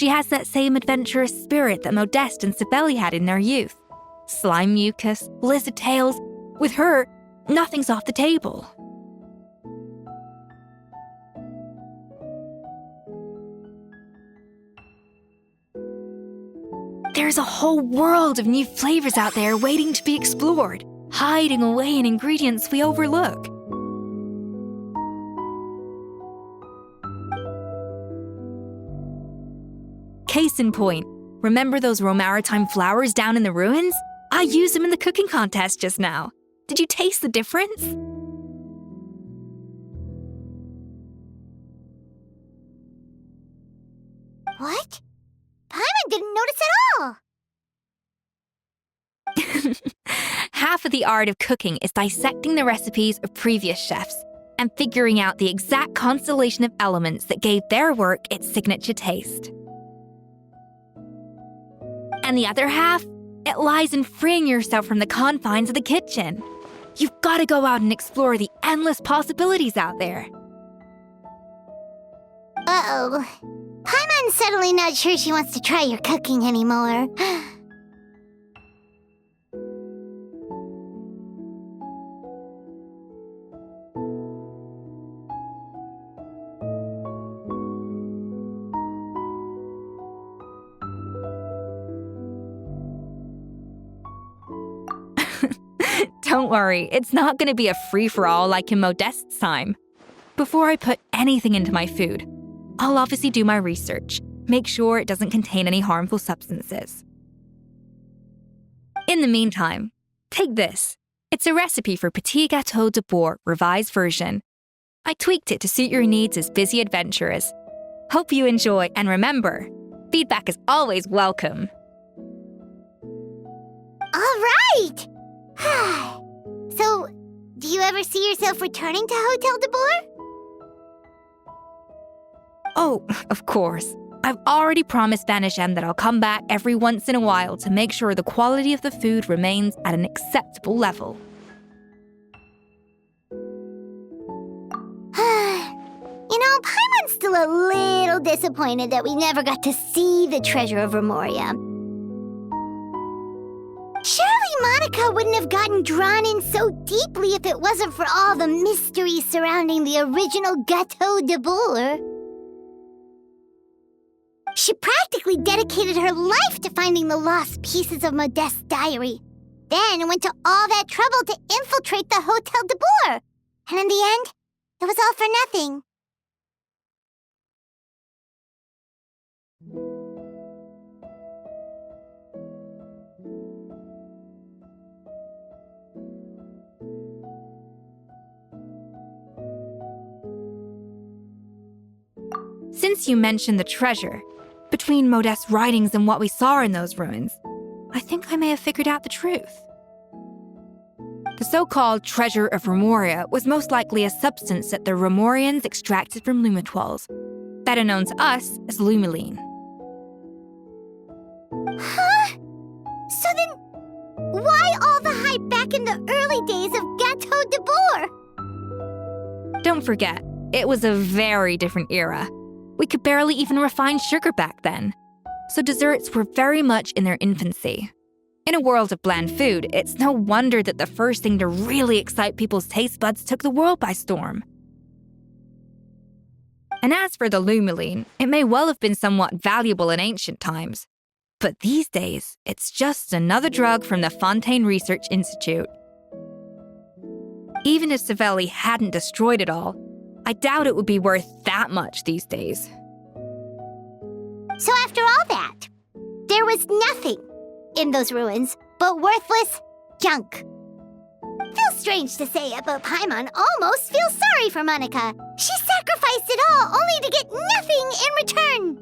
She has that same adventurous spirit that Modeste and Sibeli had in their youth. Slime mucus, lizard tails. With her, nothing's off the table. There's a whole world of new flavors out there waiting to be explored, hiding away in ingredients we overlook. Case in point, remember those Romaritime flowers down in the ruins? I used them in the cooking contest just now. Did you taste the difference? What? Paimon didn't notice at all! Half of the art of cooking is dissecting the recipes of previous chefs and figuring out the exact constellation of elements that gave their work its signature taste. And the other half, it lies in freeing yourself from the confines of the kitchen. You've got to go out and explore the endless possibilities out there. Uh-oh. Paimon's suddenly not sure she wants to try your cooking anymore. Don't worry, it's not going to be a free-for-all like in Modeste's time. Before I put anything into my food, I'll obviously do my research, make sure it doesn't contain any harmful substances. In the meantime, take this. It's a recipe for Petit Gâteau de Bourg revised version. I tweaked it to suit your needs as busy adventurers. Hope you enjoy, and remember, feedback is always welcome. All right! So, do you ever see yourself returning to Hotel de Bourg? Oh, of course. I've already promised Vanishem that I'll come back every once in a while to make sure the quality of the food remains at an acceptable level. Paimon's still a little disappointed that we never got to see the treasure of Remoria. Surely Monica wouldn't have gotten drawn in so deeply if it wasn't for all the mystery surrounding the original Gâteau de Bourg. She practically dedicated her life to finding the lost pieces of Modeste's diary, then went to all that trouble to infiltrate the Hotel de Bourg. And in the end, it was all for nothing. Since you mentioned the treasure, between Modeste's writings and what we saw in those ruins, I think I may have figured out the truth. The so-called treasure of Remoria was most likely a substance that the Remorians extracted from lumitoids, better known to us as lumiline. Huh? So then, why all the hype back in the early days of Gâteau de Bourg? Don't forget, it was a very different era. We could barely even refine sugar back then, so desserts were very much in their infancy. In a world of bland food, it's no wonder that the first thing to really excite people's taste buds took the world by storm. And as for the lumiline, it may well have been somewhat valuable in ancient times. But these days, it's just another drug from the Fontaine Research Institute. Even if Savelli hadn't destroyed it all, I doubt it would be worth that much these days. So after all that, there was nothing in those ruins but worthless junk. Feels strange to say it, but Paimon almost feels sorry for Monica. She sacrificed it all only to get nothing in return.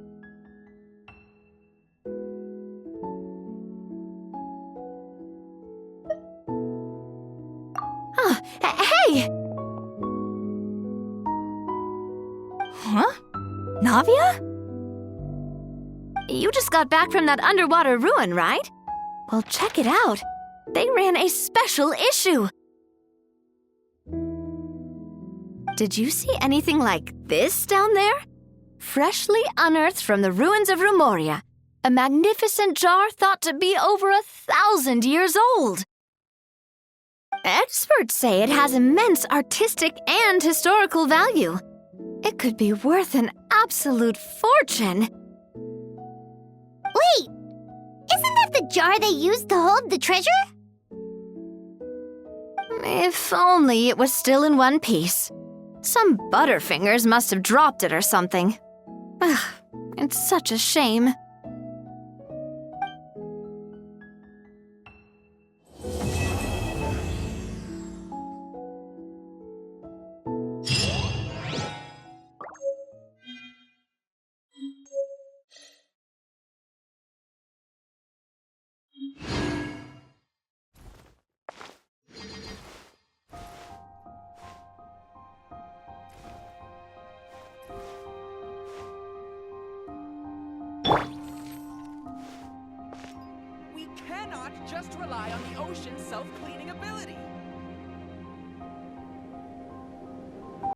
Hey! Huh? Navia? You just got back from that underwater ruin, right? Well, check it out. They ran a special issue. Did you see anything like this down there? Freshly unearthed from the ruins of Rumoria, a magnificent jar thought to be over 1,000 years old. Experts say it has immense artistic and historical value. It could be worth an absolute fortune. Wait! Isn't that the jar they used to hold the treasure? If only it was still in one piece. Some butterfingers must have dropped it or something. Ugh, it's such a shame. We cannot just rely on the ocean's self-cleaning ability.